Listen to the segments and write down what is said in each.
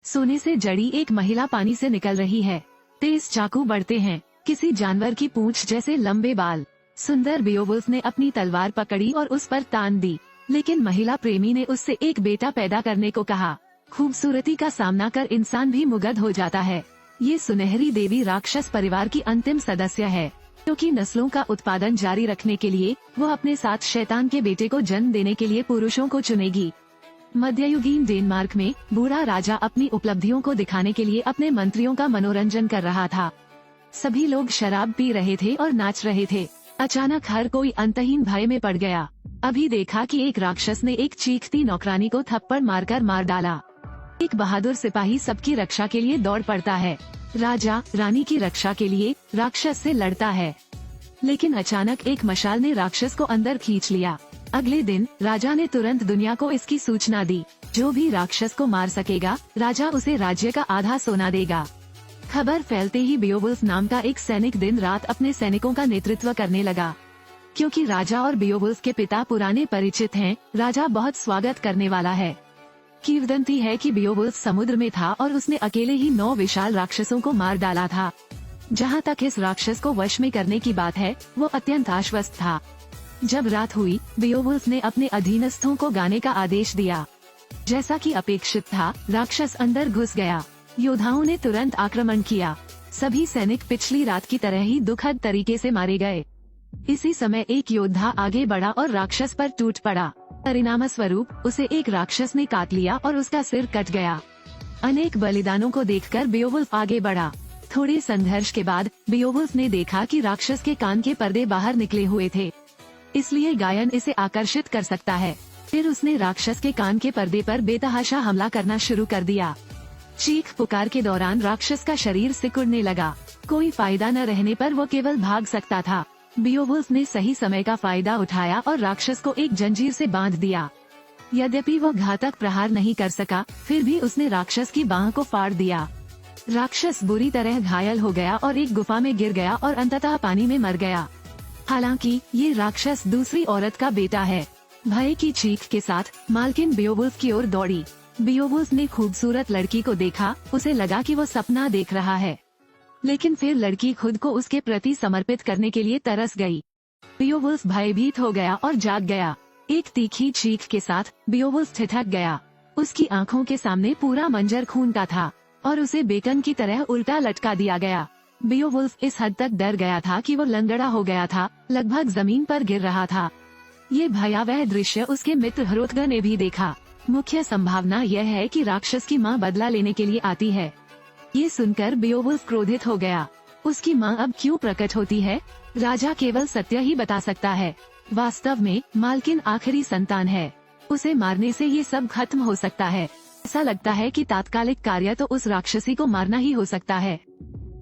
सोने से जड़ी एक महिला पानी से निकल रही है। तेज चाकू बढ़ते हैं, किसी जानवर की पूंछ जैसे लंबे बाल। सुंदर बेओवुल्फ ने अपनी तलवार पकड़ी और उस पर तान दी, लेकिन महिला प्रेमी ने उससे एक बेटा पैदा करने को कहा। खूबसूरती का सामना कर इंसान भी मुग्ध हो जाता है। ये सुनहरी देवी राक्षस परिवार की अंतिम सदस्य है, क्योंकि नस्लों का उत्पादन जारी रखने के लिए वो अपने साथ शैतान के बेटे को जन्म देने के लिए पुरुषों को चुनेगी। मध्ययुगीन डेनमार्क में बूढ़ा राजा अपनी उपलब्धियों को दिखाने के लिए अपने मंत्रियों का मनोरंजन कर रहा था। सभी लोग शराब पी रहे थे और नाच रहे थे। अचानक हर कोई अंतहीन भय में पड़ गया। अभी देखा कि एक राक्षस ने एक चीखती नौकरानी को थप्पड़ मारकर मार डाला। एक बहादुर सिपाही सबकी रक्षा के लिए दौड़ पड़ता है। राजा रानी की रक्षा के लिए राक्षस से लड़ता है, लेकिन अचानक एक मशाल ने राक्षस को अंदर खींच लिया। अगले दिन राजा ने तुरंत दुनिया को इसकी सूचना दी। जो भी राक्षस को मार सकेगा, राजा उसे राज्य का आधा सोना देगा। खबर फैलते ही बेओवुल्फ नाम का एक सैनिक दिन रात अपने सैनिकों का नेतृत्व करने लगा। क्योंकि राजा और बेओवुल्फ के पिता पुराने परिचित हैं, राजा बहुत स्वागत करने वाला है। किंवदंती है कि बेओवुल्फ समुद्र में था और उसने अकेले ही 9 विशाल राक्षसों को मार डाला था। जहाँ तक इस राक्षस को वश में करने की बात है, वो अत्यंत आश्वस्त था। जब रात हुई, बेओवुल्फ ने अपने अधीनस्थों को गाने का आदेश दिया। जैसा कि अपेक्षित था, राक्षस अंदर घुस गया। योद्धाओं ने तुरंत आक्रमण किया। सभी सैनिक पिछली रात की तरह ही दुखद तरीके से मारे गए। इसी समय एक योद्धा आगे बढ़ा और राक्षस पर टूट पड़ा। परिणाम स्वरूप उसे एक राक्षस ने काट लिया और उसका सिर कट गया। अनेक बलिदानों को देखकर बेओवुल्फ आगे बढ़ा। थोड़े संघर्ष के बाद बेओवुल्फ ने देखा कि राक्षस के कान के पर्दे बाहर निकले हुए थे, इसलिए गायन इसे आकर्षित कर सकता है। फिर उसने राक्षस के कान के पर्दे पर बेतहाशा हमला करना शुरू कर दिया। चीख पुकार के दौरान राक्षस का शरीर सिकुड़ने लगा। कोई फायदा न रहने पर वो केवल भाग सकता था। बेओवुल्फ ने सही समय का फायदा उठाया और राक्षस को एक जंजीर से बांध दिया। यद्यपि वो घातक प्रहार नहीं कर सका, फिर भी उसने राक्षस की बांह को फाड़ दिया। राक्षस बुरी तरह घायल हो गया और एक गुफा में गिर गया और अंततः पानी में मर गया। हालांकि ये राक्षस दूसरी औरत का बेटा है। भय की चीख के साथ मालकिन बेओवुल्फ की ओर दौड़ी। बेओवुल्फ ने खूबसूरत लड़की को देखा। उसे लगा कि वो सपना देख रहा है, लेकिन फिर लड़की खुद को उसके प्रति समर्पित करने के लिए तरस गई। बेओवुल्फ भयभीत हो गया और जाग गया। एक तीखी चीख के साथ बेओवुल्फ ठिठक गया। उसकी आंखों के सामने पूरा मंजर खून का था और उसे बेकन की तरह उल्टा लटका दिया गया। बेओवुल्फ इस हद तक डर गया था कि वो लंगड़ा हो गया था, लगभग जमीन पर गिर रहा था। ये भयावह दृश्य उसके मित्र ह्रोथगर ने भी देखा। मुख्य संभावना यह है कि राक्षस की मां बदला लेने के लिए आती है। ये सुनकर बेओवुल्फ क्रोधित हो गया। उसकी मां अब क्यों प्रकट होती है? राजा केवल सत्य ही बता सकता है। वास्तव में मालकिन आखिरी संतान है। उसे मारने से ये सब खत्म हो सकता है। ऐसा लगता है कि तात्कालिक कार्य तो उस राक्षसी को मारना ही हो सकता है।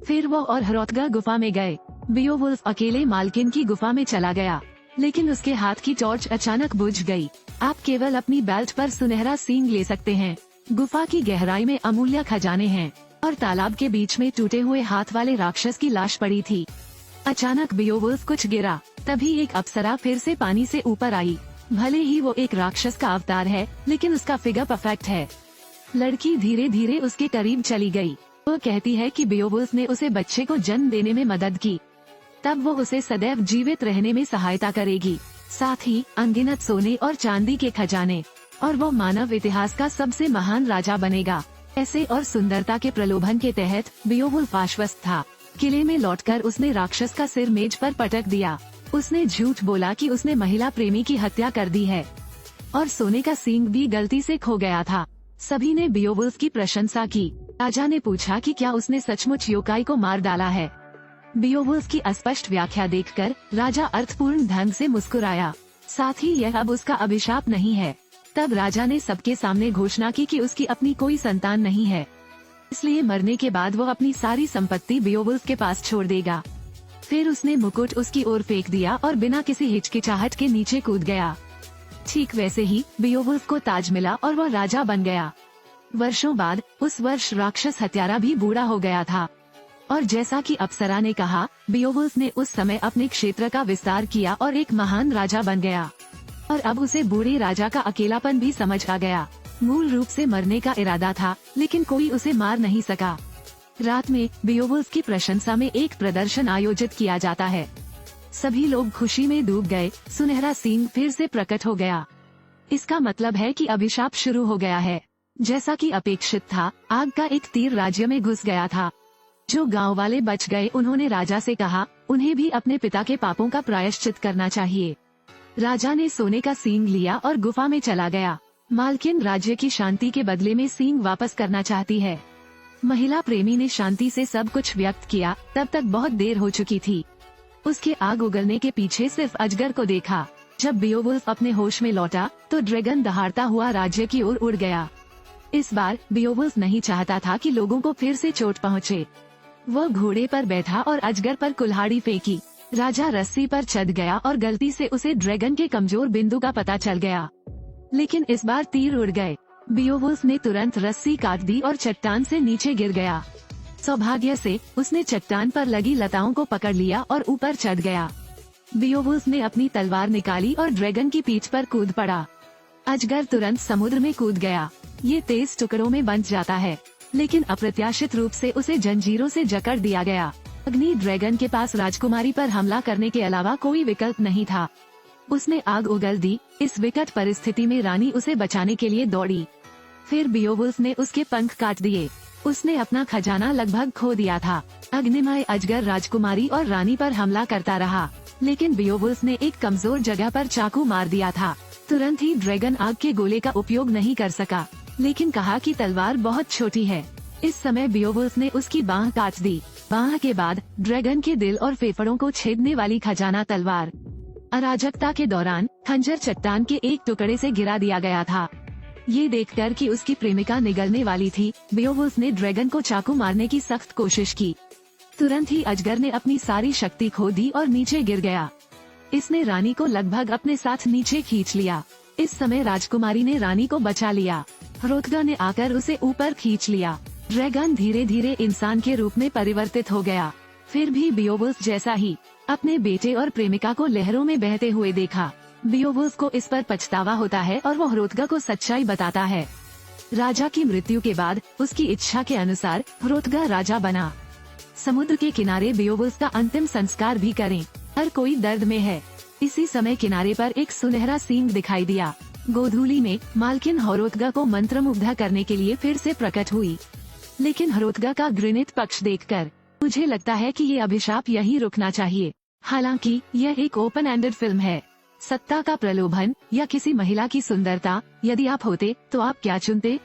फिर वो और ह्रोथगर गुफा में गए। बेओवुल्फ अकेले मालकिन की गुफा में चला गया, लेकिन उसके हाथ की टॉर्च अचानक बुझ गई। आप केवल अपनी बेल्ट पर सुनहरा सींग ले सकते हैं। गुफा की गहराई में अमूल्य खजाने हैं और तालाब के बीच में टूटे हुए हाथ वाले राक्षस की लाश पड़ी थी। अचानक बेओवुल्फ कुछ गिरा। तभी एक अप्सरा फिर से पानी से ऊपर आई। भले ही वो एक राक्षस का अवतार है, लेकिन उसका फिगर परफेक्ट है। लड़की धीरे धीरे उसके करीब चली गई। वो कहती है कि बेओवुल्फ ने उसे बच्चे को जन्म देने में मदद की, तब वो उसे सदैव जीवित रहने में सहायता करेगी, साथ ही अनगिनत सोने और चांदी के खजाने, और वो मानव इतिहास का सबसे महान राजा बनेगा। ऐसे और सुंदरता के प्रलोभन के तहत बेओवुल्फ आश्वस्त था। किले में लौटकर उसने राक्षस का सिर मेज पर पटक दिया। उसने झूठ बोला कि उसने महिला प्रेमी की हत्या कर दी है और सोने का सींग भी गलती से खो गया था। सभी ने बेओवुल्फ की प्रशंसा की। राजा ने पूछा कि क्या उसने सचमुच योकाई को मार डाला है। बेओवुल्फ की अस्पष्ट व्याख्या देखकर राजा अर्थपूर्ण ढंग से मुस्कुराया। साथ ही यह अब उसका अभिशाप नहीं है। तब राजा ने सबके सामने घोषणा की कि उसकी अपनी कोई संतान नहीं है, इसलिए मरने के बाद वो अपनी सारी संपत्ति बेओवुल्फ के पास छोड़ देगा। फिर उसने मुकुट उसकी ओर फेंक दिया और बिना किसी हिचकिचाहट के नीचे कूद गया। ठीक वैसे ही बेओवुल्फ को ताज मिला और वह राजा बन गया। वर्षों बाद उस वर्ष राक्षस हत्यारा भी बूढ़ा हो गया था, और जैसा कि अप्सरा ने कहा, बेओवुल्फ ने उस समय अपने क्षेत्र का विस्तार किया और एक महान राजा बन गया। और अब उसे बूढ़े राजा का अकेलापन भी समझ आ गया। मूल रूप से मरने का इरादा था, लेकिन कोई उसे मार नहीं सका। रात में बियोवुल्फ की प्रशंसा में एक प्रदर्शन आयोजित किया जाता है। सभी लोग खुशी में डूब गए। सुनहरा सींग फिर से प्रकट हो गया। इसका मतलब है कि अभिशाप शुरू हो गया है। जैसा कि अपेक्षित था, आग का एक तीर राज्य में घुस गया था। जो गांव वाले बच गए उन्होंने राजा से कहा, उन्हें भी अपने पिता के पापों का प्रायश्चित करना चाहिए। राजा ने सोने का सींग लिया और गुफा में चला गया। मालकिन राज्य की शांति के बदले में सींग वापस करना चाहती है। महिला प्रेमी ने शांति से सब कुछ व्यक्त किया। तब तक बहुत देर हो चुकी थी। उसके आग उगलने के पीछे सिर्फ अजगर को देखा। जब बियोवुल्फ अपने होश में लौटा तो ड्रैगन दहाड़ता हुआ राज्य की ओर उड़ गया। इस बार बियोवुल्फ नहीं चाहता था कि लोगों को फिर से चोट पहुंचे। वह घोड़े पर बैठा और अजगर पर कुल्हाड़ी फेंकी। राजा रस्सी पर चढ़ गया और गलती से उसे ड्रैगन के कमजोर बिंदु का पता चल गया। लेकिन इस बार तीर उड़ गए। बियोवुल्फ ने तुरंत रस्सी काट दी और चट्टान से नीचे गिर गया। सौभाग्य से उसने चट्टान पर लगी लताओं को पकड़ लिया और ऊपर चढ़ गया। बियोवुल्फ ने अपनी तलवार निकाली और ड्रैगन की पीठ पर कूद पड़ा। अजगर तुरंत समुद्र में कूद गया। ये तेज टुकड़ों में बंट जाता है, लेकिन अप्रत्याशित रूप से उसे जंजीरों से जकड़ दिया गया। अग्नि ड्रैगन के पास राजकुमारी पर हमला करने के अलावा कोई विकल्प नहीं था। उसने आग उगल दी। इस विकट परिस्थिति में रानी उसे बचाने के लिए दौड़ी। फिर बियोवुल्फ ने उसके पंख काट दिए। उसने अपना खजाना लगभग खो दिया था। अग्निमय अजगर राजकुमारी और रानी पर हमला करता रहा, लेकिन बियोवुल्फ ने एक कमजोर जगह पर चाकू मार दिया था। तुरंत ही ड्रैगन आग के गोले का उपयोग नहीं कर सका, लेकिन कहा कि तलवार बहुत छोटी है। इस समय बियोवुल्फ ने उसकी बांह काट दी। बांह के बाद ड्रैगन के दिल और फेफड़ों को छेदने वाली खजाना तलवार। अराजकता के दौरान खंजर चट्टान के एक टुकड़े से गिरा दिया गया था। ये देखकर कि उसकी प्रेमिका निगलने वाली थी, बियोवुल्फ ने ड्रैगन को चाकू मारने की सख्त कोशिश की। तुरंत ही अजगर ने अपनी सारी शक्ति खो दी और नीचे गिर गया। इसने रानी को लगभग अपने साथ नीचे खींच लिया। इस समय राजकुमारी ने रानी को बचा लिया। हरोथगा ने आकर उसे ऊपर खींच लिया। ड्रैगन धीरे धीरे इंसान के रूप में परिवर्तित हो गया। फिर भी बियोवुल्फ जैसा ही अपने बेटे और प्रेमिका को लहरों में बहते हुए देखा। बियोवुल्फ को इस पर पछतावा होता है और वो हरोथगा को सच्चाई बताता है। राजा की मृत्यु के बाद उसकी इच्छा के अनुसार हरोथगा राजा बना। समुद्र के किनारे बियोवुल्फ का अंतिम संस्कार भी करें। हर कोई दर्द में है। इसी समय किनारे पर एक सुनहरा सींग दिखाई दिया। गोधूली में मालकिन हरोथगा को मंत्रमुग्ध करने के लिए फिर से प्रकट हुई, लेकिन हरोथगा का घृणित पक्ष देखकर मुझे लगता है कि ये अभिशाप यही रुकना चाहिए। हालांकि यह एक ओपन एंडेड फिल्म है। सत्ता का प्रलोभन या किसी महिला की सुंदरता, यदि आप होते तो आप क्या चुनते?